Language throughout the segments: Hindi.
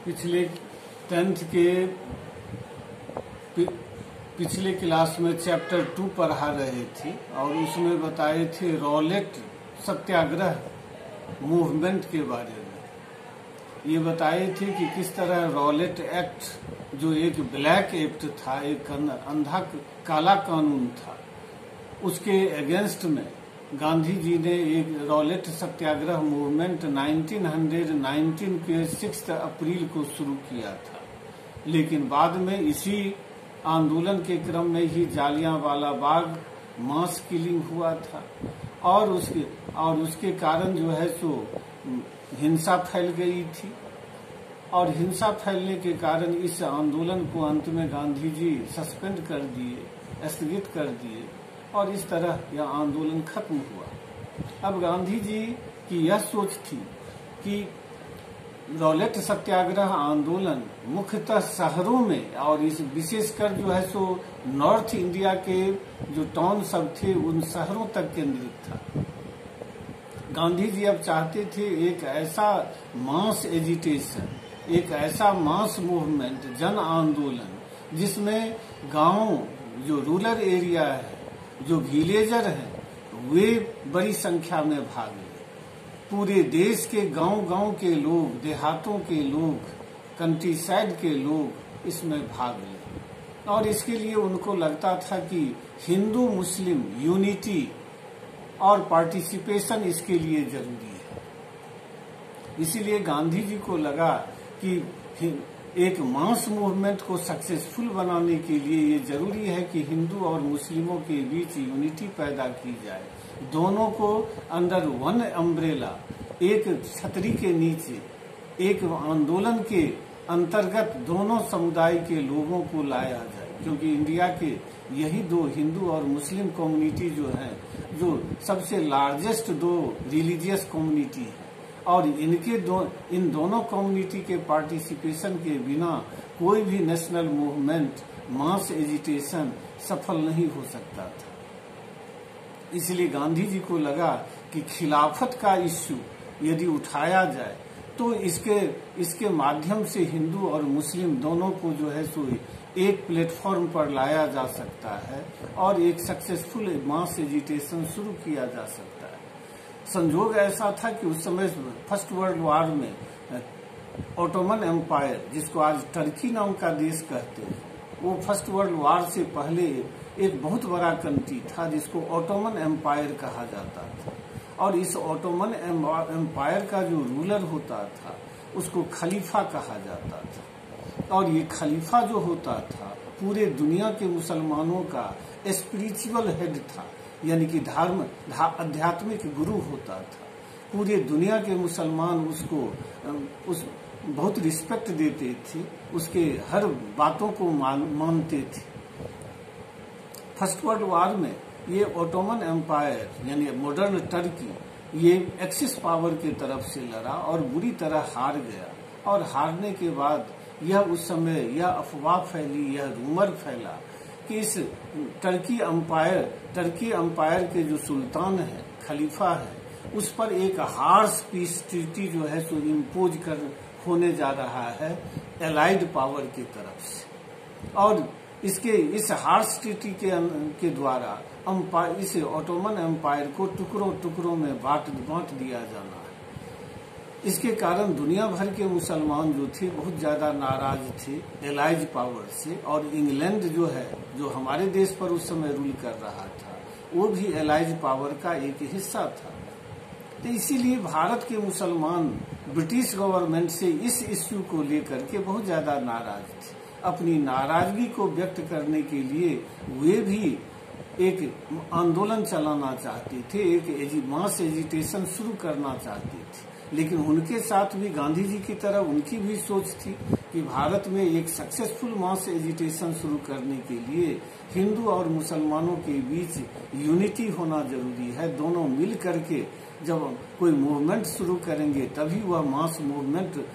पिछले 10th के पिछले क्लास में चैप्टर 2 पढ़ा रहे थे और उसमें बताए थे रॉलेट सत्याग्रह मूवमेंट के बारे में। ये बताए थे कि किस तरह रॉलेट एक्ट जो एक ब्लैक एक्ट था, एक अंधा काला कानून था, उसके अगेंस्ट में गांधी जी ने एक रॉलेट सत्याग्रह मूवमेंट 1919 के 6 अप्रैल को शुरू किया था। लेकिन बाद में इसी आंदोलन के क्रम में ही जालियांवाला बाग मास किलिंग हुआ था और उसके कारण जो है सो हिंसा फैल गई थी और हिंसा फैलने के कारण इस आंदोलन को अंत में गांधी जी सस्पेंड कर दिए, स्थगित कर दिए और इस तरह यह आंदोलन खत्म हुआ। अब गांधी जी की यह सोच थी कि रॉलेट सत्याग्रह आंदोलन मुख्यतः शहरों में और इस विशेषकर जो है सो नॉर्थ इंडिया के जो टाउन सब थे उन शहरों तक केंद्रित था। गांधी जी अब चाहते थे एक ऐसा मास एजिटेशन, एक ऐसा मास मूवमेंट, जन आंदोलन जिसमें गांव जो रूरल एरिया है, जो विलेजर हैं, वे बड़ी संख्या में भाग लें। पूरे देश के गांव-गांव के लोग, देहातों के लोग, कंट्री साइड के लोग इसमें भाग लें और इसके लिए उनको लगता था कि हिंदू मुस्लिम यूनिटी और पार्टिसिपेशन इसके लिए जरूरी है। इसीलिए गांधी जी को लगा कि एक मास मूवमेंट को सक्सेसफुल बनाने के लिए ये जरूरी है कि हिंदू और मुस्लिमों के बीच यूनिटी पैदा की जाए, दोनों को अंडर वन अम्ब्रेला, एक छतरी के नीचे, एक आंदोलन के अंतर्गत दोनों समुदाय के लोगों को लाया जाए, क्योंकि इंडिया के यही दो हिंदू और मुस्लिम कम्युनिटी जो है, जो सबसे लार्जेस्ट दो रिलीजियस कम्युनिटी है और इन दोनों कम्युनिटी के पार्टिसिपेशन के बिना कोई भी नेशनल मूवमेंट, मास एजिटेशन सफल नहीं हो सकता था। इसलिए गांधी जी को लगा कि खिलाफत का इश्यू यदि उठाया जाए तो इसके माध्यम से हिंदू और मुस्लिम दोनों को जो है सो एक प्लेटफॉर्म पर लाया जा सकता है और एक सक्सेसफुल मास एजिटेशन शुरू किया जा सकता है। संजोग ऐसा था कि उस समय फर्स्ट वर्ल्ड वॉर में ऑटोमन एम्पायर, जिसको आज टर्की नाम का देश कहते हैं, वो फर्स्ट वर्ल्ड वॉर से पहले एक बहुत बड़ा कंट्री था जिसको ऑटोमन एम्पायर कहा जाता था और इस ऑटोमन एम्पायर का जो रूलर होता था उसको खलीफा कहा जाता था और ये खलीफा जो होता था पूरे दुनिया के मुसलमानों का स्पिरिचुअल हेड था, यानी कि आध्यात्मिक गुरु होता था। पूरे दुनिया के मुसलमान उस बहुत रिस्पेक्ट देते थे, उसके हर बातों को मानते थे। फर्स्ट वर्ल्ड वॉर में ये ऑटोमन एम्पायर यानी मॉडर्न टर्की ये एक्सिस पावर की तरफ से लड़ा और बुरी तरह हार गया और हारने के बाद यह उस समय यह अफवाह फैली, यह रूमर फैला कि इस टर्की अंपायर के जो सुल्तान है, खलीफा है, उस पर एक हार्श पीस ट्रीटी जो है सो इम्पोज होने जा रहा है एलाइड पावर की तरफ से और इस हार्श ट्रीटी के द्वारा इस ऑटोमन एम्पायर को टुकड़ों में बांट दिया जाना है। इसके कारण दुनिया भर के मुसलमान जो थे बहुत ज्यादा नाराज थे एलाइड पावर से और इंग्लैंड जो है, जो हमारे देश पर उस समय रूल कर रहा था, वो भी एलाइड पावर का एक हिस्सा था। तो इसीलिए भारत के मुसलमान ब्रिटिश गवर्नमेंट से इस इश्यू को लेकर के बहुत ज्यादा नाराज थे। अपनी नाराजगी को व्यक्त करने के लिए वे भी एक आंदोलन चलाना चाहते थे, एक मास एजिटेशन शुरू करना चाहते थे। लेकिन उनके साथ भी गांधी जी की तरह उनकी भी सोच थी कि भारत में एक सक्सेसफुल मास एजिटेशन शुरू करने के लिए हिंदू और मुसलमानों के बीच यूनिटी होना जरूरी है। दोनों मिल करके जब कोई मूवमेंट शुरू करेंगे तभी वह मास मूवमेंट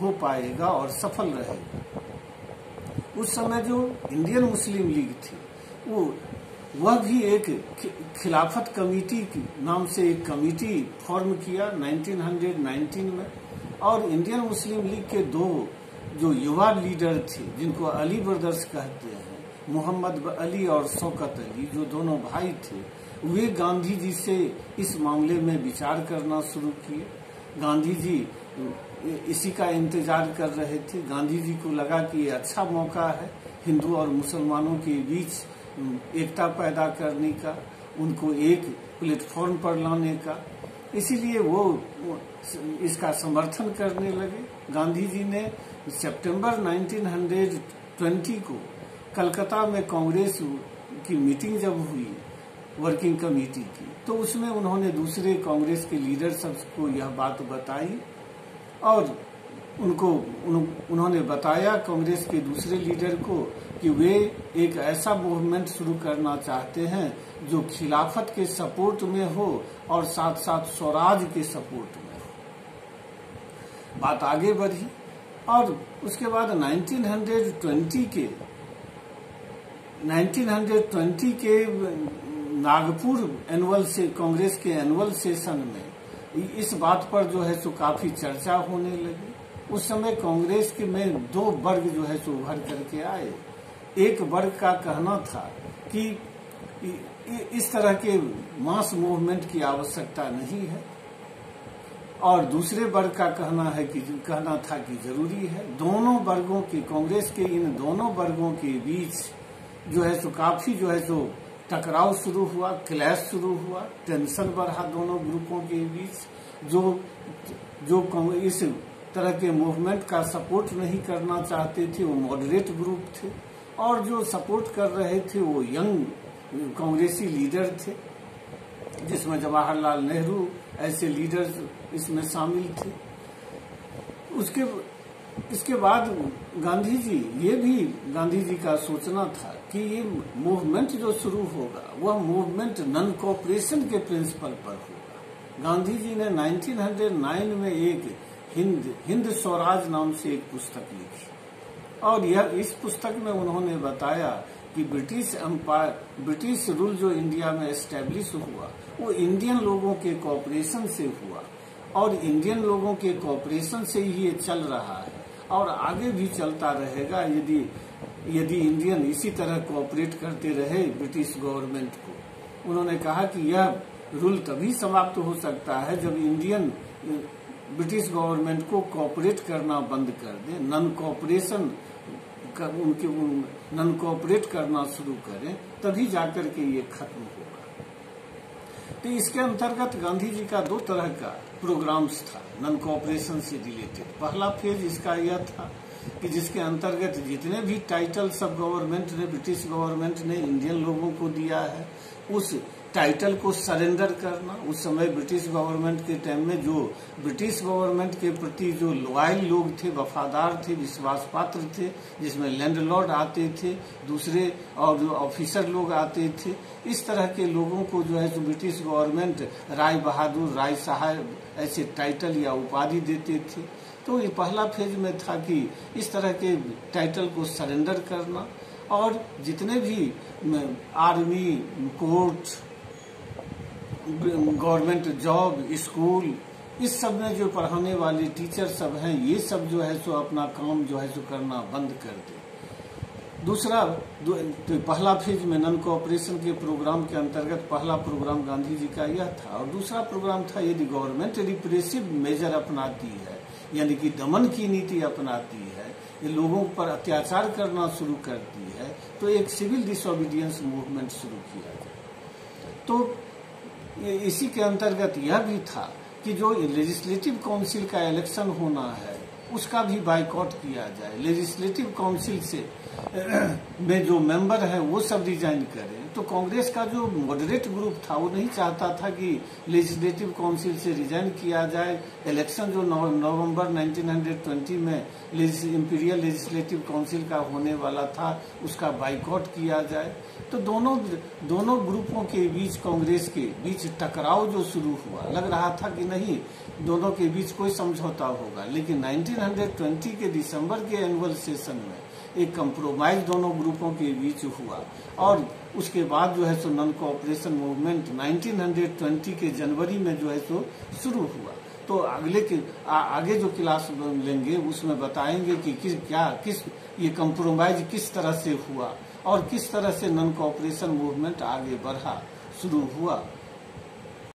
हो पाएगा और सफल रहेगा। उस समय जो इंडियन मुस्लिम लीग थी वह भी एक खिलाफत कमेटी नाम से एक कमेटी फॉर्म किया 1919 में और इंडियन मुस्लिम लीग के दो जो युवा लीडर थे, जिनको अली ब्रदर्स कहते हैं, मोहम्मद अली और शौकत अली, जो दोनों भाई थे, वे गांधी जी से इस मामले में विचार करना शुरू किए। गांधी जी इसी का इंतजार कर रहे थे। गांधी जी को लगा कि ये अच्छा मौका है हिंदू और मुसलमानों के बीच एकता पैदा करने का, उनको एक प्लेटफॉर्म पर लाने का, इसीलिए वो इसका समर्थन करने लगे। गांधी जी ने सितंबर 1920 को कलकत्ता में कांग्रेस की मीटिंग जब हुई वर्किंग कमेटी की, तो उसमें उन्होंने दूसरे कांग्रेस के लीडर सबको यह बात बताई और उन्होंने बताया कांग्रेस के दूसरे लीडर को कि वे एक ऐसा मूवमेंट शुरू करना चाहते हैं जो खिलाफत के सपोर्ट में हो और साथ साथ स्वराज के सपोर्ट में हो। बात आगे बढ़ी और उसके बाद 1920 के नागपुर एनुअल से कांग्रेस के एनुअल सेशन में इस बात पर जो है सो काफी चर्चा होने लगी। उस समय कांग्रेस के में दो वर्ग जो है सो उभर करके आए। एक वर्ग का कहना था कि इस तरह के मास मूवमेंट की आवश्यकता नहीं है और दूसरे वर्ग का कहना था कि जरूरी है। दोनों वर्गों के, कांग्रेस के इन दोनों वर्गों के बीच जो है सो काफी जो है सो टकराव शुरू हुआ, क्लैश शुरू हुआ, टेंशन बढ़ा दोनों ग्रुपों के बीच। जो इस तरह के मूवमेंट का सपोर्ट नहीं करना चाहते थे वो मॉडरेट ग्रुप थे और जो सपोर्ट कर रहे थे वो यंग कांग्रेसी लीडर थे, जिसमें जवाहरलाल नेहरू ऐसे लीडर इसमें शामिल थे। इसके बाद गांधी जी का सोचना था कि ये मूवमेंट जो शुरू होगा वह मूवमेंट नॉन कोऑपरेशन के प्रिंसिपल पर होगा। गांधी जी ने 1909 में एक हिंद स्वराज नाम से एक पुस्तक लिखी और इस पुस्तक में उन्होंने बताया कि ब्रिटिश रूल जो इंडिया में एस्टेब्लिश हुआ वो इंडियन लोगों के कोऑपरेशन से हुआ और इंडियन लोगों के कोऑपरेशन से ही ये चल रहा है और आगे भी चलता रहेगा यदि इंडियन इसी तरह कोऑपरेट करते रहे ब्रिटिश गवर्नमेंट को। उन्होंने कहा कि यह रूल तभी समाप्त हो सकता है जब इंडियन ब्रिटिश गवर्नमेंट को कोऑपरेट करना बंद कर दे, नॉन कोऑपरेट करना शुरू करें, तभी जाकर के ये खत्म होगा। तो इसके अंतर्गत गांधी जी का दो तरह का प्रोग्राम्स था नॉन कोऑपरेशन से रिलेटेड। पहला फेज इसका यह था कि जिसके अंतर्गत जितने भी टाइटल सब गवर्नमेंट ने, ब्रिटिश गवर्नमेंट ने इंडियन लोगों को दिया है, उस टाइटल को सरेंडर करना। उस समय ब्रिटिश गवर्नमेंट के टाइम में जो ब्रिटिश गवर्नमेंट के प्रति जो लॉयल लोग थे, वफादार थे, विश्वास पात्र थे, जिसमें लैंडलॉर्ड आते थे, दूसरे और जो ऑफिसर लोग आते थे, इस तरह के लोगों को जो है तो ब्रिटिश गवर्नमेंट राय बहादुर, राय साहब ऐसे टाइटल या उपाधि देते थे। तो ये पहला फेज में था कि इस तरह के टाइटल को सरेंडर करना और जितने भी army, court, government job, school, इस सब में जो पढ़ाने वाले टीचर सब हैं, ये सब जो है सो अपना काम जो है सो करना बंद कर दे। दूसरा, तो पहला फेज में नॉन कोऑपरेशन के प्रोग्राम के अंतर्गत पहला प्रोग्राम गांधी जी का यह था और दूसरा प्रोग्राम था यदि गवर्नमेंट रिप्रेसिव मेजर अपनाती है, यानी कि दमन की नीति अपनाती है, ये लोगों पर अत्याचार करना शुरू करती है, तो एक सिविल डिसोबीडियंस मूवमेंट शुरू किया जाए। तो इसी के अंतर्गत यह भी था कि जो लेजिस्लेटिव काउंसिल का इलेक्शन होना है उसका भी बाइकआउट किया जाए। लेजिस्लेटिव काउंसिल से में जो मेंबर है वो सब रिजाइन करें। तो कांग्रेस का जो मॉडरेट ग्रुप था वो नहीं चाहता था कि लेजिस्लेटिव काउंसिल से रिजाइन किया जाए। इलेक्शन जो नवंबर 1920 में इंपीरियल लेजिस्लेटिव काउंसिल का होने वाला था उसका बाइकआउट किया जाए। तो दोनों ग्रुपों के बीच, कांग्रेस के बीच टकराव जो शुरू हुआ, लग रहा था कि नहीं दोनों के बीच कोई समझौता होगा, लेकिन 1920 के दिसंबर के एनुअल सेशन में एक कंप्रोमाइज दोनों ग्रुपों के बीच हुआ और उसके बाद जो है सो नॉन कोऑपरेशन मूवमेंट 1920 के जनवरी में जो है सो शुरू हुआ। तो आगे जो क्लास लेंगे उसमें बताएंगे कि किस ये कंप्रोमाइज किस तरह से हुआ और किस तरह से नॉन कोऑपरेशन मूवमेंट आगे बढ़ा, शुरू हुआ।